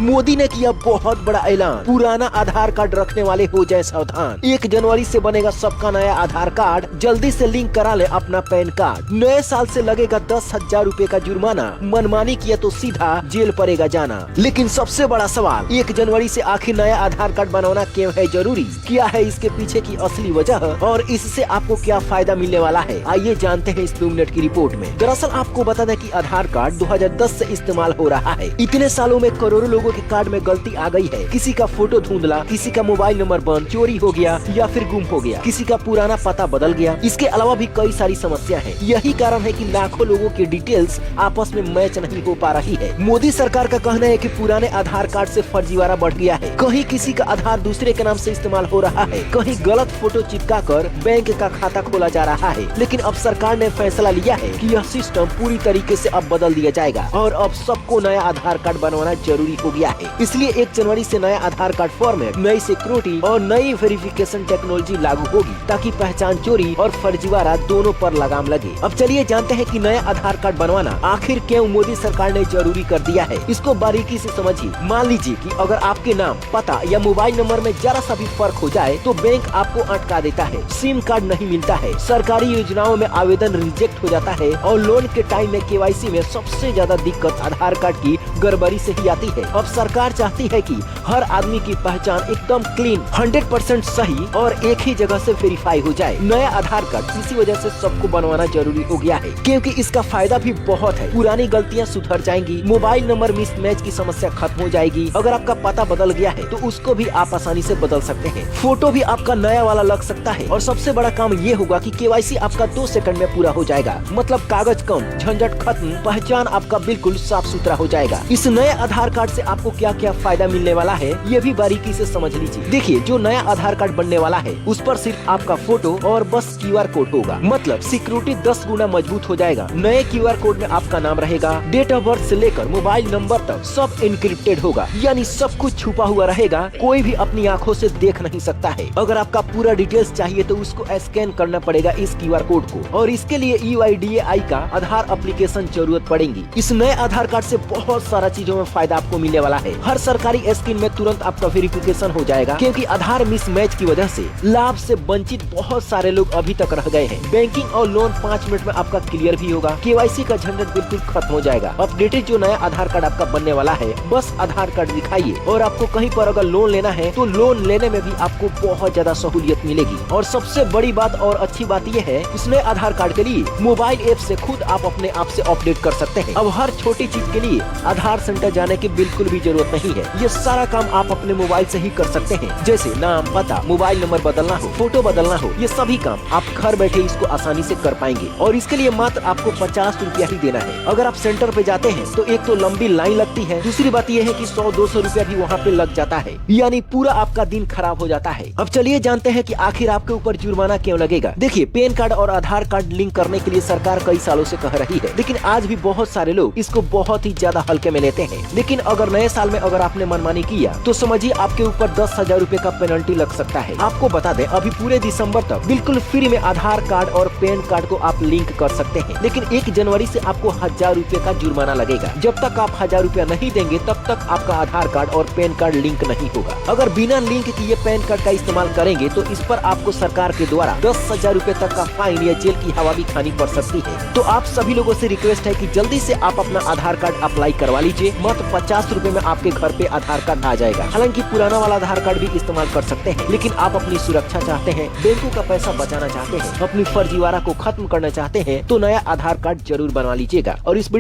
मोदी ने किया बहुत बड़ा ऐलान, पुराना आधार कार्ड रखने वाले हो जाए सावधान। 1 जनवरी से बनेगा सबका नया आधार कार्ड, जल्दी से लिंक करा ले अपना पैन कार्ड। नए साल से लगेगा 10,000 रूपए का जुर्माना, मनमानी किया तो सीधा जेल पड़ेगा जाना। लेकिन सबसे बड़ा सवाल, 1 जनवरी से आखिर नया आधार कार्ड बनवाना क्यों है जरूरी? क्या है इसके पीछे की असली वजह और इससे आपको क्या फायदा मिलने वाला है? आइए जानते हैं इस 2 मिनट की रिपोर्ट में। दरअसल आपको बता दें कि आधार कार्ड 2010 से इस्तेमाल हो रहा है। इतने सालों में करोड़ों लोगों के कार्ड में गलती आ गई है। किसी का फोटो धुंधला, किसी का मोबाइल नंबर बंद, चोरी हो गया या फिर गुम हो गया, किसी का पुराना पता बदल गया। इसके अलावा भी कई सारी समस्या है। यही कारण है कि लाखों लोगों की डिटेल्स आपस में मैच नहीं हो पा रही है। मोदी सरकार का कहना है कि पुराने आधार कार्ड से फर्जीवाड़ा बढ़ गया है। कहीं किसी का आधार दूसरे के नाम से इस्तेमाल हो रहा है, कहीं गलत फोटो चिपका कर बैंक का खाता खोला जा रहा है। लेकिन अब सरकार ने फैसला लिया है कि यह सिस्टम पूरी तरीके से अब बदल दिया जाएगा और अब सबको नया आधार कार्ड बनवाना जरूरी हो गया है। इसलिए 1 जनवरी से नया आधार कार्ड फॉर्मेट, नई सिक्योरिटी और नई वेरिफिकेशन टेक्नोलॉजी लागू होगी ताकि पहचान चोरी और फर्जीवाड़ा दोनों पर लगाम लगे। अब चलिए जानते हैं कि नया आधार कार्ड बनवाना आखिर क्यों मोदी सरकार ने जरूरी कर दिया है। इसको बारीकी से समझिए। मान लीजिए कि अगर आपके नाम, पता या मोबाइल नंबर में जरा सा भी फर्क हो जाए तो बैंक आपको अटका देता है, सिम कार्ड नहीं मिलता है, सरकारी योजनाओं में आवेदन रिजेक्ट हो जाता है और लोन के टाइम में केवाईसी में सबसे ज्यादा दिक्कत आधार कार्ड की गड़बड़ी से ही आती है। अब सरकार चाहती है कि हर आदमी की पहचान एकदम क्लीन, 100% सही और एक ही जगह से वेरीफाई हो जाए। नया आधार कार्ड इसी वजह से सबको बनवाना जरूरी हो गया है, क्योंकि इसका फायदा भी बहुत है। पुरानी गलतियां सुधर जाएंगी, मोबाइल नंबर मिसमैच की समस्या खत्म हो जाएगी। अगर आपका पता बदल गया है तो उसको भी आप आसानी से बदल सकते हैं। फोटो भी आपका नया वाला लग सकता है और सबसे बड़ा काम ये होगा कि केवाईसी आपका 2 सेकंड में पूरा हो जाएगा। मतलब कागज कम, झंझट खत्म, पहचान आपका बिल्कुल साफ सुथरा हो जाएगा। इस नए आधार कार्ड से आपको क्या क्या फायदा मिलने वाला है ये भी बारीकी से समझ लीजिए। देखिए, जो नया आधार कार्ड बनने वाला है उस पर सिर्फ आपका फोटो और बस QR कोड होगा। मतलब सिक्योरिटी 10 गुना मजबूत हो जाएगा। नए QR कोड में आपका नाम रहेगा, डेट ऑफ बर्थ से लेकर मोबाइल नंबर तक सब एनक्रिप्टेड होगा, यानी सब कुछ छुपा हुआ रहेगा, कोई भी अपनी आंखों से देख नहीं सकता है। अगर आपका पूरा डिटेल्स चाहिए तो उसको स्कैन करना पड़ेगा इस QR कोड को, और इसके लिए UIDAI का आधार एप्लीकेशन जरूरत पड़ेगी। इस नए आधार कार्ड से बहुत सारा चीजों में फायदा आपको मिलने वाला है। हर सरकारी स्कीम में तुरंत आपका वेरिफिकेशन हो जाएगा, क्योंकि आधार मिसमैच की वजह से लाभ से वंचित बहुत सारे लोग अभी तक रह गए हैं। बैंकिंग और लोन 5 मिनट में आपका क्लियर भी होगा। केवाईसी का झंझट बिल्कुल खत्म हो जाएगा। अपडेटेड जो नया आधार कार्ड आपका बनने वाला है, बस आधार कार्ड दिखाइए और आपको कहीं पर अगर लोन लेना है तो लोन लेने में भी आपको बहुत ज्यादा सहूलियत मिलेगी। और सबसे बड़ी बात और अच्छी बात यह है, इस नए आधार कार्ड के लिए मोबाइल ऐप से खुद आप अपने आप से अपडेट कर सकते हैं। अब हर छोटी चीज के लिए आधार सेंटर जाने की बिल्कुल भी जरूरत नहीं है। ये सारा काम आप अपने मोबाइल से ही कर सकते हैं। जैसे नाम, पता, मोबाइल नंबर बदलना हो, फोटो बदलना हो, ये सभी काम आप घर बैठे इसको आसानी से कर पाएंगे। और इसके लिए मात्र आपको 50 रुपया ही देना है। अगर आप सेंटर पे जाते हैं तो एक तो लंबी लाइन लगती है, दूसरी बात यह है कि 100-200 रुपया भी वहाँ पे लग जाता है, यानी पूरा आपका दिन खराब हो जाता है। अब चलिए जानते हैं कि आखिर आपके ऊपर जुर्माना क्यों लगेगा। देखिए, पैन कार्ड और आधार कार्ड लिंक करने के लिए सरकार कई सालों से कह रही है, लेकिन आज भी बहुत सारे लोग इसको बहुत ही ज्यादा हल्के में लेते हैं। लेकिन अगर नए साल में अगर आपने मनमानी किया तो समझिए आपके ऊपर 10,000 रूपए का पेनल्टी लग सकता है। आपको बता दें, अभी पूरे दिसंबर तक बिल्कुल फ्री में आधार कार्ड और पैन कार्ड को आप लिंक कर सकते हैं, लेकिन 1 जनवरी से आपको 1000 रूपए का जुर्माना लगेगा। जब तक आप 1000 रूपया नहीं देंगे तब तक आपका आधार कार्ड और पैन कार्ड लिंक नहीं होगा। अगर बिना लिंक किए पैन कार्ड का इस्तेमाल करेंगे तो इस पर आपको सरकार के द्वारा 10,000 रूपए तक का फाइन या जेल की हवा भी खानी पड़ सकती है। तो आप सभी लोगों से रिक्वेस्ट है कि जल्दी से आप अपना आधार कार्ड अप्लाई करवा लीजिए। मात्र 50 रूपए में आपके घर पे आधार कार्ड आ जाएगा। हालांकि पुराना वाला आधार कार्ड भी इस्तेमाल कर सकते हैं, लेकिन आप अपनी सुरक्षा चाहते हैं, बैंकों का पैसा बचाना चाहते हैं, अपनी फर्जीवाड़ा को खत्म करना चाहते हैं तो नया आधार कार्ड जरूर बनवा लीजिएगा। और इस